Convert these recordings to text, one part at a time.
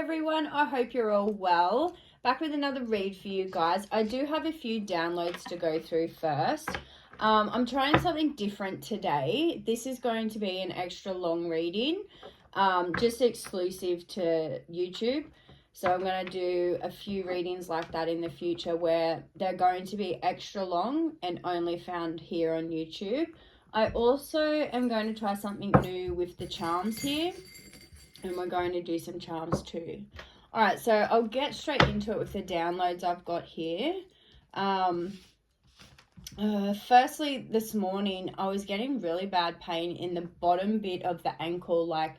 everyone, I hope you're all well. Back with another read for you guys. I do have a few downloads to go through first. I'm trying something different today. This is going to be an extra long reading, just exclusive to YouTube. So I'm going to do a few readings like that in the future where they're going to be extra long and only found here on YouTube. I also am going to try something new with the charms here. And we're going to do some charms too. All right, so I'll get straight into it with the downloads I've got here. Firstly, this morning, I was getting really bad pain in the bottom bit of the ankle, like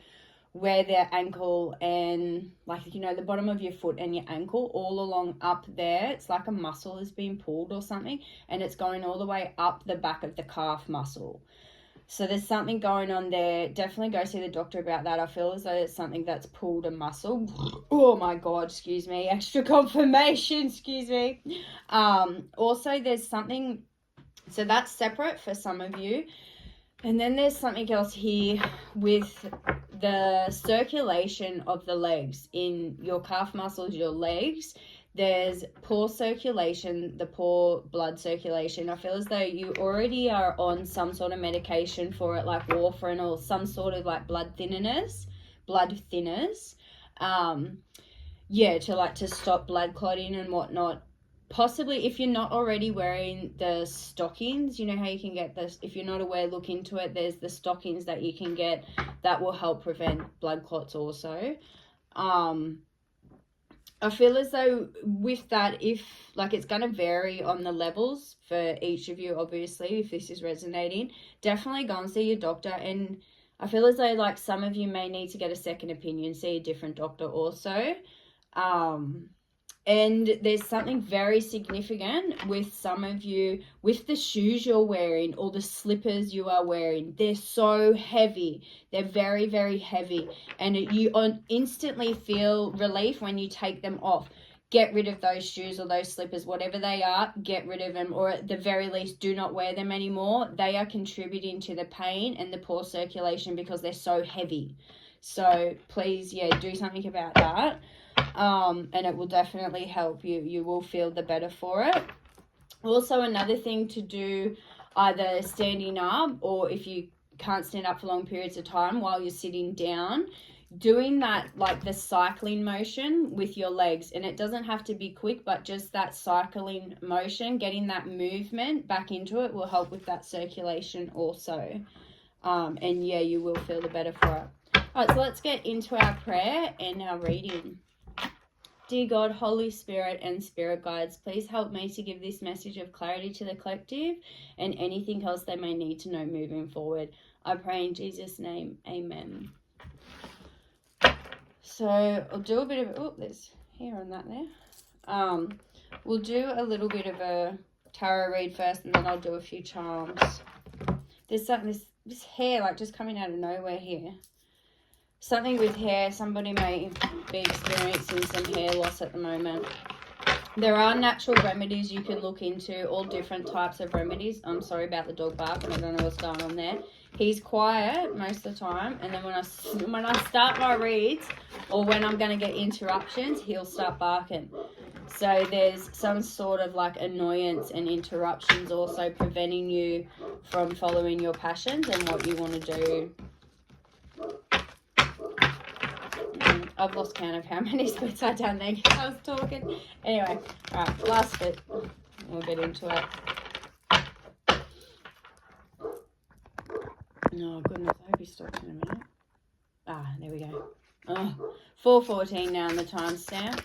where the ankle and like, you know, the bottom of your foot and your ankle all along up there. It's like a muscle is being pulled or something, and it's going all the way up the back of the calf muscle. So there's something going on there. Definitely go see the doctor about that. I feel as though it's something that's pulled a muscle. Oh my God, excuse me. Extra confirmation, excuse me. Also, there's something, so that's separate for some of you. And then there's something else here with the circulation of the legs in your calf muscles, your legs. There's poor circulation, the poor blood circulation. I feel as though you already are on some sort of medication for it, like warfarin or some sort of like blood thinners. To stop blood clotting and whatnot. Possibly if you're not already wearing the stockings, you know how you can get this, if you're not aware, look into it. There's the stockings that you can get that will help prevent blood clots also. I feel as though with that, if like it's going to vary on the levels for each of you, obviously, if this is resonating, definitely go and see your doctor. And I feel as though like some of you may need to get a second opinion, see a different doctor also. And there's something very significant with some of you, with the shoes you're wearing or the slippers you are wearing. They're so heavy. They're very, very heavy. And you instantly feel relief when you take them off. Get rid of those shoes or those slippers, whatever they are, get rid of them. Or at the very least, do not wear them anymore. They are contributing to the pain and the poor circulation because they're so heavy. So please, do something about that. And it will definitely help you. You will feel the better for it. Also, another thing to do, either standing up or if you can't stand up for long periods of time while you're sitting down, doing that like the cycling motion with your legs. And it doesn't have to be quick, but just that cycling motion, getting that movement back into it will help with that circulation also. And you will feel the better for it. All right, so let's get into our prayer and our reading. Dear God, Holy Spirit and Spirit Guides, please help me to give this message of clarity to the collective and anything else they may need to know moving forward. I pray in Jesus' name, amen. So I'll do a bit of, there's hair on that there. We'll do a little bit of a tarot read first and then I'll do a few charms. There's something, this hair like just coming out of nowhere here. Something with hair, somebody may be experiencing some hair loss at the moment. There are natural remedies you can look into, all different types of remedies. I'm sorry about the dog bark, I don't know what's going on there. He's quiet most of the time, and then when I start my reads, or when I'm going to get interruptions, he'll start barking. So there's some sort of like annoyance and interruptions also preventing you from following your passions and what you want to do. I've lost count of how many splits I've done there because I was talking. Anyway, all right, last bit. We'll get into it. Oh, goodness. I hope he stops in a minute. There we go. 4:14 now on the timestamp.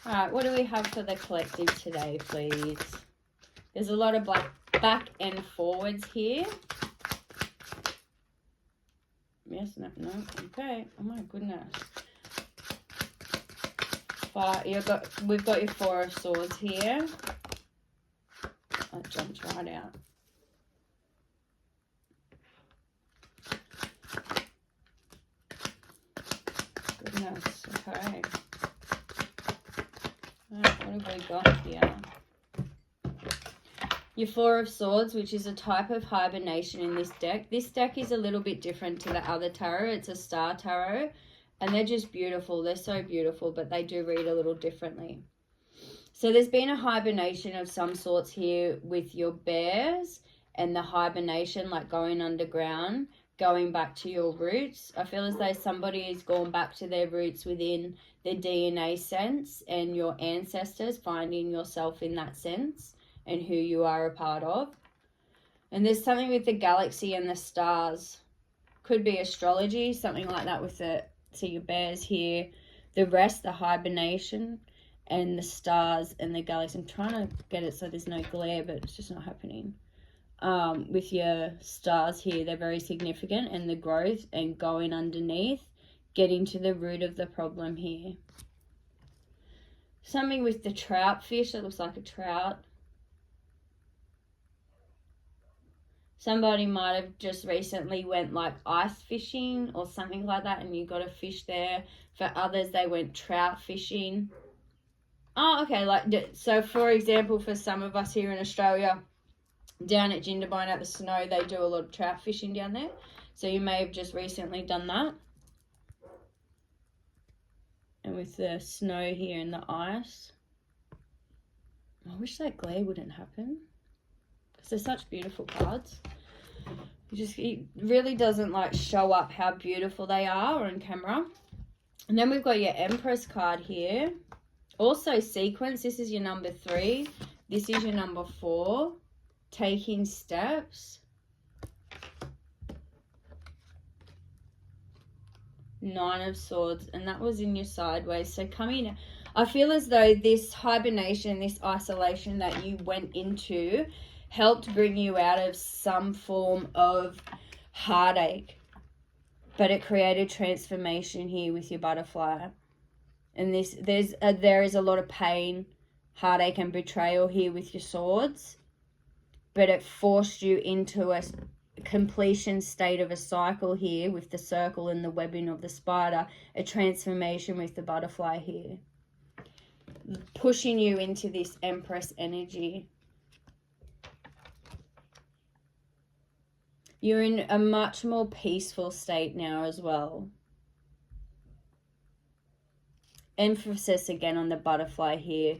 All right, what do we have for the collective today, please? There's a lot of back and forwards here. Yes, no, okay. Oh, my goodness. We've got your Four of Swords here. That jumped right out. Goodness, okay. Right, what have we got here? Your Four of Swords, which is a type of hibernation in this deck. This deck is a little bit different to the other tarot. It's a star tarot. And they're just beautiful. They're so beautiful, but they do read a little differently. So there's been a hibernation of some sorts here with your bears, and the hibernation, like going underground, going back to your roots. I feel as though somebody has gone back to their roots within their DNA sense, and your ancestors, finding yourself in that sense and who you are a part of. And there's something with the galaxy and the stars. Could be astrology, something like that with the, so your bears here. The rest, the hibernation and the stars and the galaxy. I'm trying to get it so there's no glare, but it's just not happening. With your stars here, they're very significant, and the growth and going underneath, getting to the root of the problem here. Something with the trout fish that looks like a trout. Somebody might have just recently went like ice fishing or something like that, and you got a fish there. For others, they went trout fishing. Oh, okay. Like, so for example, for some of us here in Australia, down at Jindabyne at the snow, they do a lot of trout fishing down there. So you may have just recently done that. And with the snow here and the ice, I wish that glare wouldn't happen, because they're such beautiful cards. It really doesn't like show up how beautiful they are on camera. And then we've got your Empress card here. Also sequence. This is your number 3. This is your number 4. Taking steps. 9 of Swords, and that was in your sideways. So coming, I feel as though this hibernation, this isolation that you went into, helped bring you out of some form of heartache, but it created transformation here with your butterfly. And there is a lot of pain, heartache, and betrayal here with your swords, but it forced you into a completion state of a cycle here with the circle and the webbing of the spider, a transformation with the butterfly here, pushing you into this Empress energy. You're in a much more peaceful state now as well. Emphasis again on the butterfly here.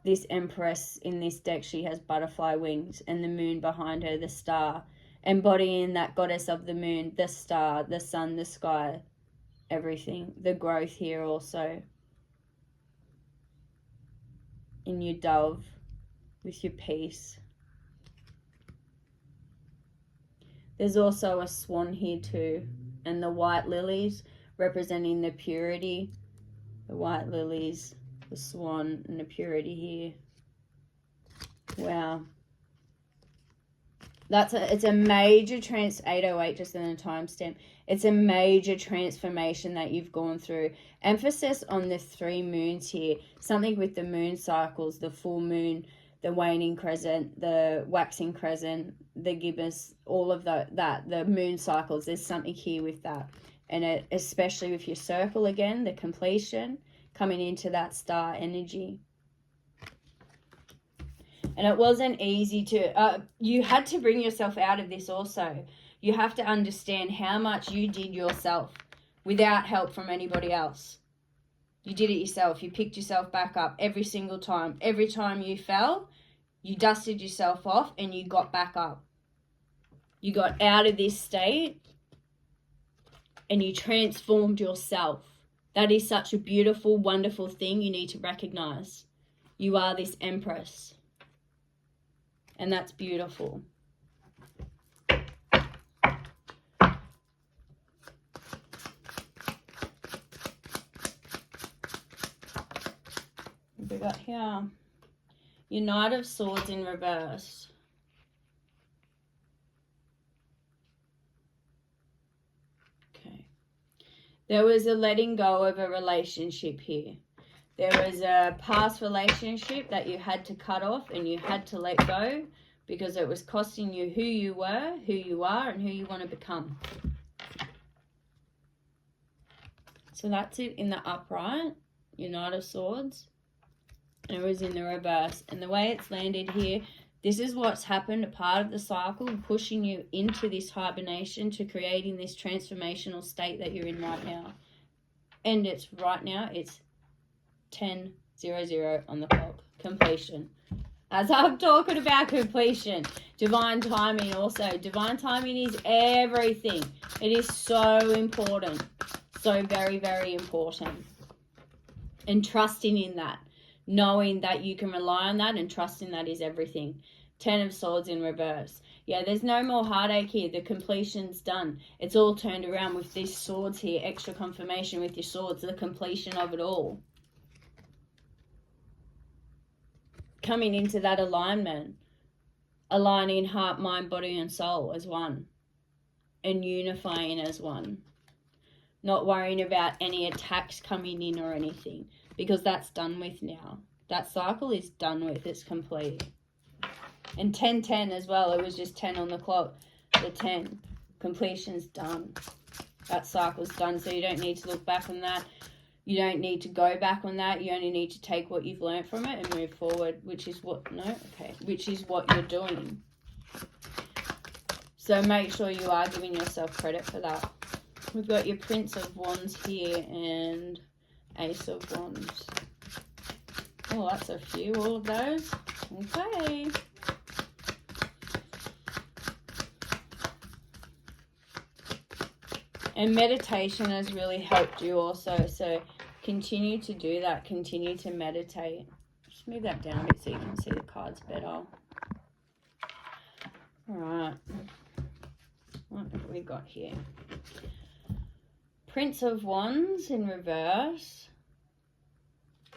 This Empress in this deck, she has butterfly wings, and the moon behind her, the star, embodying that goddess of the moon, the star, the sun, the sky, everything. The growth here also. In your dove with your peace. There's also a swan here too, and the white lilies representing the purity. The white lilies, the swan, and the purity here. Wow. It's a major 808, just in a timestamp. It's a major transformation that you've gone through. Emphasis on the 3 moons here. Something with the moon cycles, the full moon, the waning crescent, the waxing crescent, the gibbous, all of the moon cycles. There's something here with that. And especially with your circle again, the completion, coming into that star energy. And it wasn't easy to, you had to bring yourself out of this also. You have to understand how much you did yourself without help from anybody else. You did it yourself. You picked yourself back up every single time. Every time you fell, you dusted yourself off and you got back up. You got out of this state and you transformed yourself. That is such a beautiful, wonderful thing you need to recognize. You are this Empress. And that's beautiful. What we got here? Your Knight of Swords in reverse. Okay. There was a letting go of a relationship here. There was a past relationship that you had to cut off and you had to let go because it was costing you who you were, who you are, and who you want to become. So that's it in the upright, your Knight of Swords. And it was in the reverse. And the way it's landed here, this is what's happened, a part of the cycle, pushing you into this hibernation to creating this transformational state that you're in right now. And it's right now, it's 10:00 on the clock. Completion. As I'm talking about completion, divine timing also. Divine timing is everything. It is so important. So very, very important. And trusting in that. Knowing that you can rely on that and trusting that is everything. 10 of Swords in reverse. Yeah, there's no more heartache here. The completion's done. It's all turned around with these swords here. Extra confirmation with your swords. The completion of it all. Coming into that alignment. Aligning heart, mind, body, and soul as one. And unifying as one. Not worrying about any attacks coming in or anything. Because that's done with now. That cycle is done with. It's complete. And 10:10 as well. It was just 10 on the clock. The 10. Completion's done. That cycle's done. So you don't need to look back on that. You don't need to go back on that. You only need to take what you've learned from it and move forward. Which is what... No? Okay. Which is what you're doing. So make sure you are giving yourself credit for that. We've got your Prince of Wands here and Ace of Wands. Oh, that's a few. All of those. Okay. And meditation has really helped you also. So continue to do that. Continue to meditate. Just move that down a bit so you can see the cards better. Alright. What have we got here? Prince of Wands in reverse.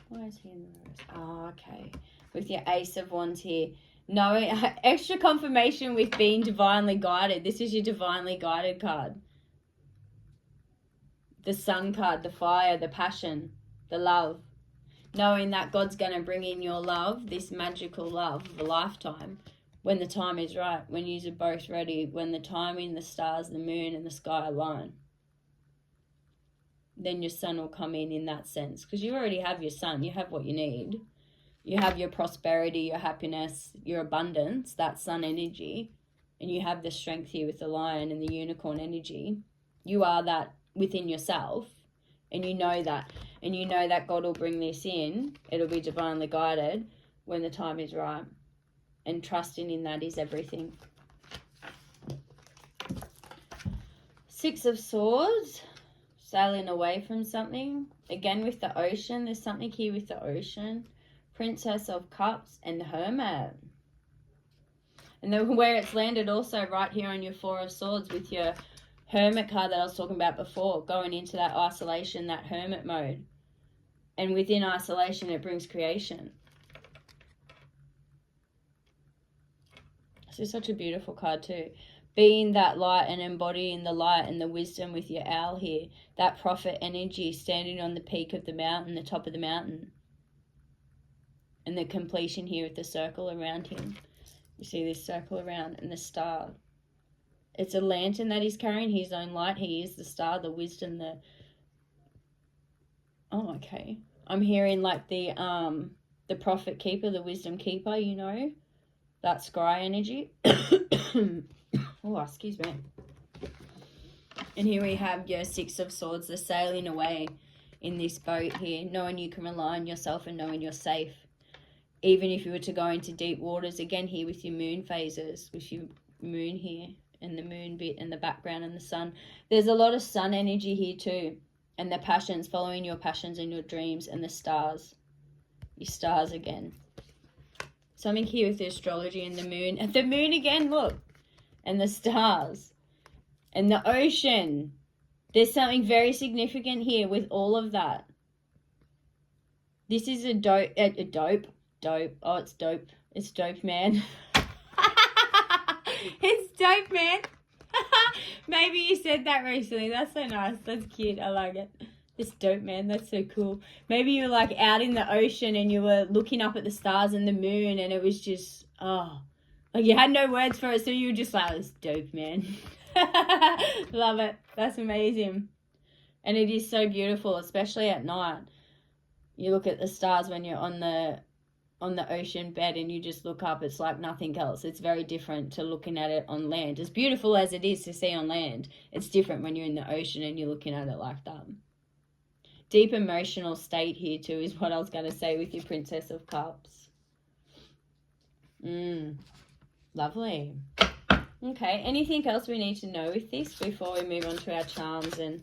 Why is he in reverse? Oh, okay. With your Ace of Wands here. Knowing, extra confirmation with being divinely guided. This is your divinely guided card. The Sun card, the fire, the passion, the love. Knowing that God's going to bring in your love, this magical love of a lifetime, when the time is right, when you're both ready, when the timing, the stars, the moon, and the sky align. Then your sun will come in that sense. Because you already have your sun. You have what you need. You have your prosperity, your happiness, your abundance, that sun energy. And you have the strength here with the lion and the unicorn energy. You are that within yourself. And you know that. And you know that God will bring this in. It'll be divinely guided when the time is right. And trusting in that is everything. Six of Swords. Sailing away from something. Again with the ocean. There's something here with the ocean. Princess of Cups and the Hermit. And then where it's landed also right here on your Four of Swords with your Hermit card that I was talking about before. Going into that isolation, that Hermit mode. And within isolation it brings creation. This is such a beautiful card too. Being that light and embodying the light and the wisdom with your owl here. That prophet energy standing on the peak of the mountain, the top of the mountain. And the completion here with the circle around him. You see this circle around and the star. It's a lantern that he's carrying, his own light. He is the star, the wisdom, the... Oh, okay. I'm hearing like the prophet keeper, the wisdom keeper, you know. That scry energy. Oh, excuse me. And here we have your Six of Swords, the sailing away in this boat here, knowing you can rely on yourself and knowing you're safe. Even if you were to go into deep waters, again here with your moon phases, with your moon here, and the moon bit and the background and the sun. There's a lot of sun energy here too. And the passions, following your passions and your dreams and the stars. Your stars again. Something here with the astrology and the moon. And the moon again, look. And the stars. And the ocean. There's something very significant here with all of that. This is a dope. Oh, it's dope. It's dope, man. It's dope, man. Maybe you said that recently. That's so nice. That's cute. I like it. It's dope, man. That's so cool. Maybe you were like out in the ocean and you were looking up at the stars and the moon and it was just, oh, like you had no words for it. So you were just like, it's dope, man. Love it. That's amazing. And it is so beautiful, especially at night. You look at the stars when you're on the ocean bed and you just look up, it's like nothing else. It's very different to looking at it on land. As beautiful as it is to see on land, it's different when you're in the ocean and you're looking at it like that. Deep emotional state here too is what I was going to say with your Princess of Cups. Lovely. Okay, anything else we need to know with this before we move on to our charms and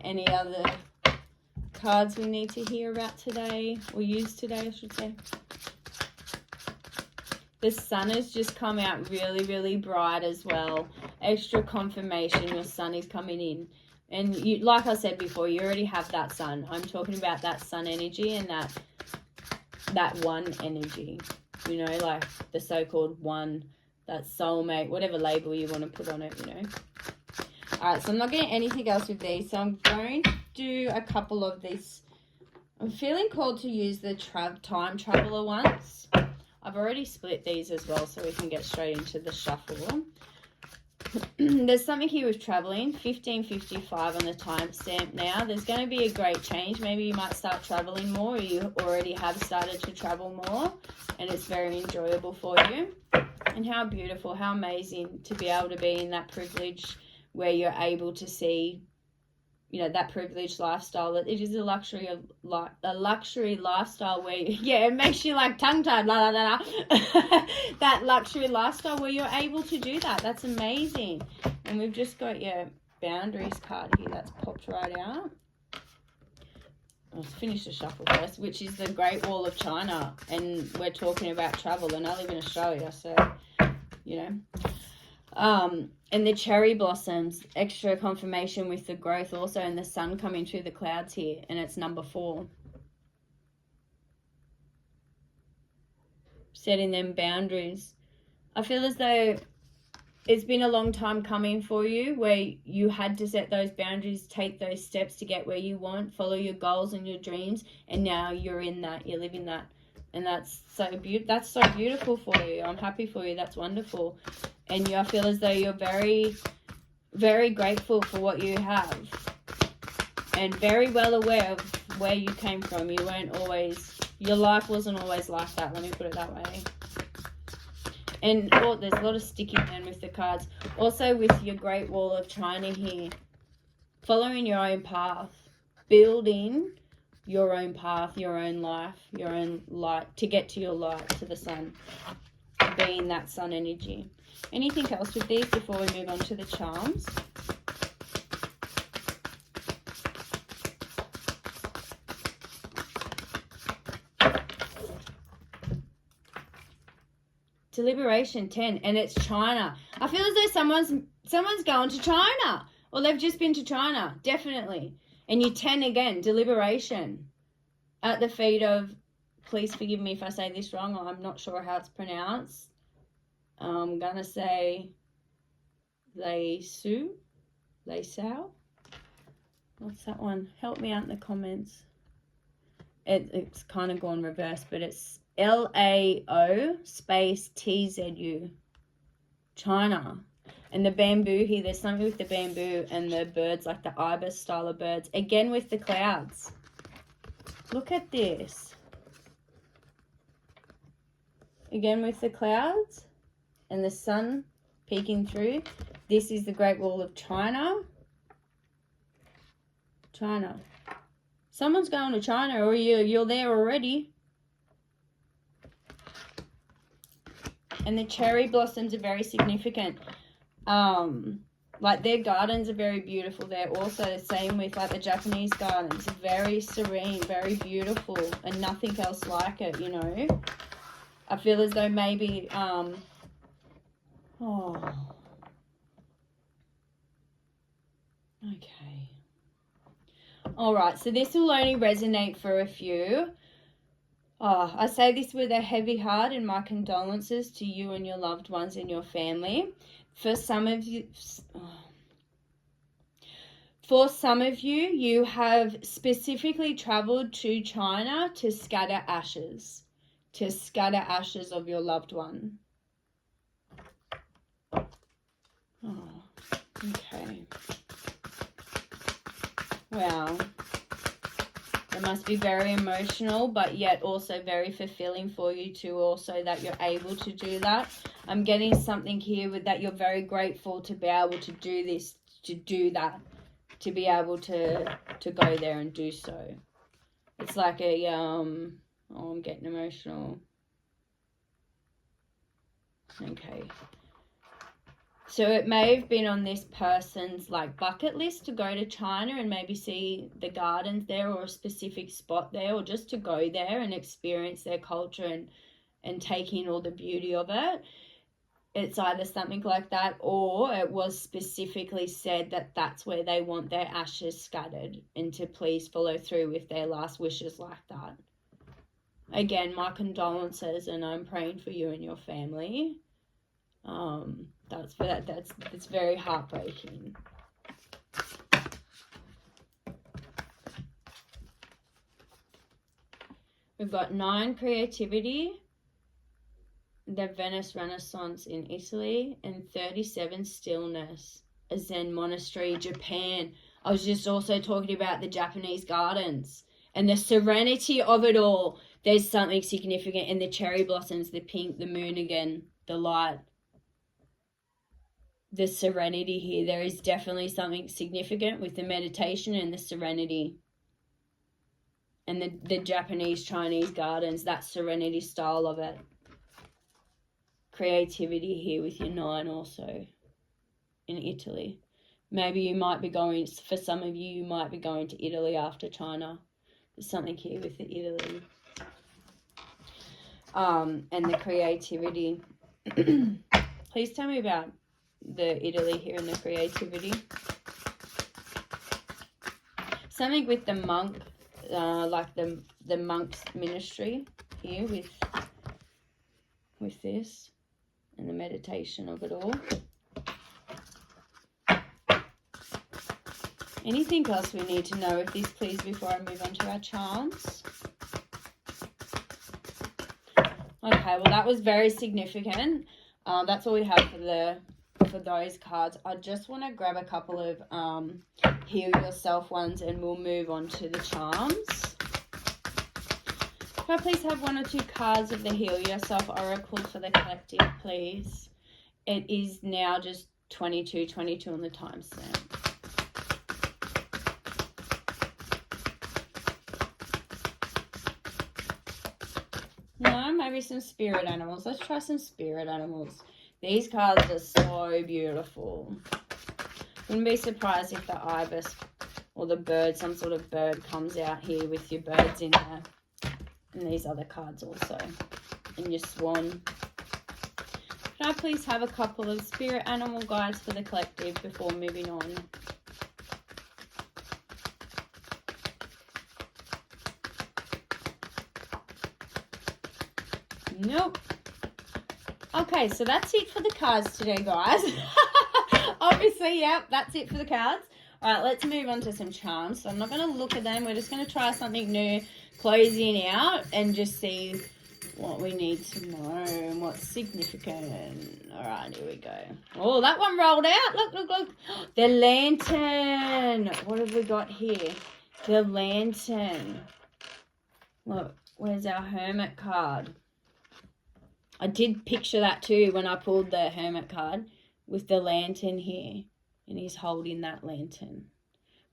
any other cards we need to hear about today, or use today, I should say? The sun has just come out really, really bright as well. Extra confirmation your sun is coming in. And you, like I said before, you already have that sun. I'm talking about that sun energy and that one energy. You know, like the so-called one, that soulmate, whatever label you want to put on it, you know. All right, so I'm not getting anything else with these. So I'm going to do a couple of these. I'm feeling called to use the time traveler ones. I've already split these as well, so we can get straight into the shuffle. There's something here with traveling. 1555 on the timestamp now. There's going to be a great change. Maybe you might start traveling more, or you already have started to travel more, and it's very enjoyable for you. And how beautiful, how amazing to be able to be in that privilege where you're able to see, you know, that privileged lifestyle. That it is a luxury lifestyle where, yeah, it makes you like tongue-tied, la la la la. That luxury lifestyle where you're able to do that. That's amazing. And we've just got your boundaries card here that's popped right out. Let's finish the shuffle first, which is the Great Wall of China. And we're talking about travel, and I live in Australia, so, you know. And the cherry blossoms, extra confirmation with the growth also, and the sun coming through the clouds here, and it's number 4. Setting them boundaries. I feel as though it's been a long time coming for you, where you had to set those boundaries, take those steps to get where you want, follow your goals and your dreams, and now you're in that, you're living that. And that's so beautiful for you. I'm happy for you. That's wonderful. And I feel as though you're very, very grateful for what you have. And very well aware of where you came from. You weren't always, your life wasn't always like that. Let me put it that way. And there's a lot of sticking in with the cards. Also with your Great Wall of China here. Following your own path. Building your own path, your own life, your own light, to get to your light, to the sun. Being that sun energy. Anything else with these before we move on to the charms? Deliberation 10, and it's China. I feel as though someone's going to China, or they've just been to China, definitely. And you 10 again, deliberation. At the feet of, please forgive me if I say this wrong, I'm not sure how it's pronounced. I'm going to say Lei Sao. What's that one? Help me out in the comments. It's kind of gone reverse, but it's Lao space TZU. China. And the bamboo here, there's something with the bamboo and the birds, like the ibis style of birds. Again with the clouds. Look at this. Again with the clouds and the sun peeking through. This is the Great Wall of China. China. Someone's going to China, or you're there already. And the cherry blossoms are very significant. Like their gardens are very beautiful. They're also the same with like the Japanese gardens. Very serene, very beautiful, and nothing else like it, you know. I feel as though maybe, okay. All right, so this will only resonate for a few. I say this with a heavy heart, and my condolences to you and your loved ones and your family. For some of you, you have specifically traveled to China to scatter ashes of your loved one. Oh, okay. Wow. It must be very emotional, but yet also very fulfilling for you too, also that you're able to do that. I'm getting something here with that you're very grateful to be able to do this, to do that, to be able to to go there and do so. It's like a, oh, I'm getting emotional. Okay. So it may have been on this person's like bucket list to go to China and maybe see the gardens there or a specific spot there, or just to go there and experience their culture and take in all the beauty of it. It's either something like that, or it was specifically said that that's where they want their ashes scattered, and to please follow through with their last wishes like that. Again, my condolences, and I'm praying for you and your family. That's very heartbreaking. We've got 9, creativity, the Venice Renaissance in Italy, and 37, stillness, a Zen monastery, Japan. I was just also talking about the Japanese gardens and the serenity of it all. There's something significant in the cherry blossoms, the pink, the moon again, the light, the serenity here. There is definitely something significant with the meditation and the serenity. And the Japanese, Chinese gardens, that serenity style of it. Creativity here with your 9 also in Italy. Maybe you might be going, for some of you, you might be going to Italy after China. There's something here with the Italy. And the creativity. Please tell me about the Italy here and the creativity. Something with the monk, like the monk's ministry here with this and the meditation of it all. Anything else we need to know with this, please, before I move on to our charms? Okay, well, that was very significant. That's all we have for those cards. I just want to grab a couple of heal yourself ones, and we'll move on to the charms. Can I please have 1 or 2 cards of the Heal Yourself Oracle for the collective, please? It is now just 22:22 on the timestamp. No, maybe some spirit animals. Let's try some spirit animals. These cards are so beautiful. Wouldn't be surprised if the ibis or the bird, some sort of bird, comes out here with your birds in there. And these other cards also. And your swan. Can I please have a couple of spirit animal guides for the collective before moving on? Nope. Okay, so that's it for the cards today, guys. Obviously, yep, that's it for the cards. All right, let's move on to some charms. So I'm not going to look at them. We're just going to try something new, closing out, and just see what we need to know and what's significant. All right, here we go. Oh, that one rolled out. Look, look, look. The lantern. What have we got here? The lantern. Look, where's our Hermit card? I did picture that too when I pulled the Hermit card with the lantern here. And he's holding that lantern.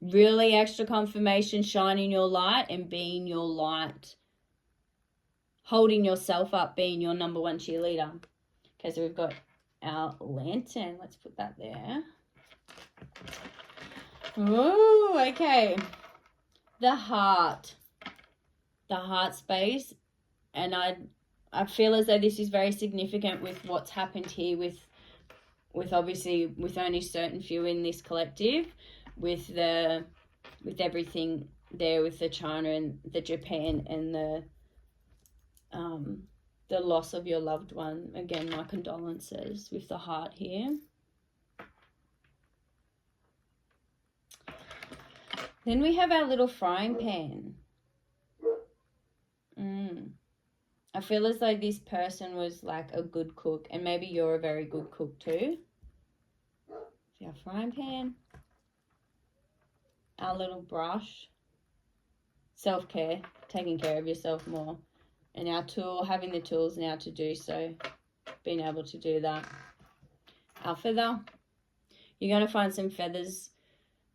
Really extra confirmation, shining your light and being your light. Holding yourself up, being your number 1 cheerleader. Okay, so we've got our lantern. Let's put that there. Ooh, okay. The heart. The heart space. And I feel as though this is very significant with what's happened here with obviously with only certain few in this collective, with everything there with the China and the Japan and the loss of your loved one. Again, my condolences with the heart here. Then we have our little frying pan. I feel as though this person was like a good cook, and maybe you're a very good cook too. So our frying pan, our little brush, self-care, taking care of yourself more, and our tool, having the tools now to do so, being able to do that. Our feather, you're going to find some feathers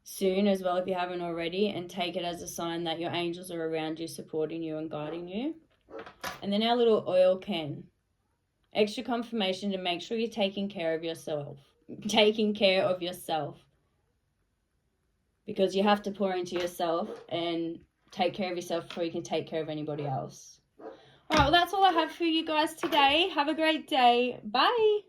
soon as well if you haven't already, and take it as a sign that your angels are around you, supporting you and guiding you. And then our little oil can. Extra confirmation to make sure you're taking care of yourself. Taking care of yourself. Because you have to pour into yourself and take care of yourself before you can take care of anybody else. All right, well, that's all I have for you guys today. Have a great day. Bye.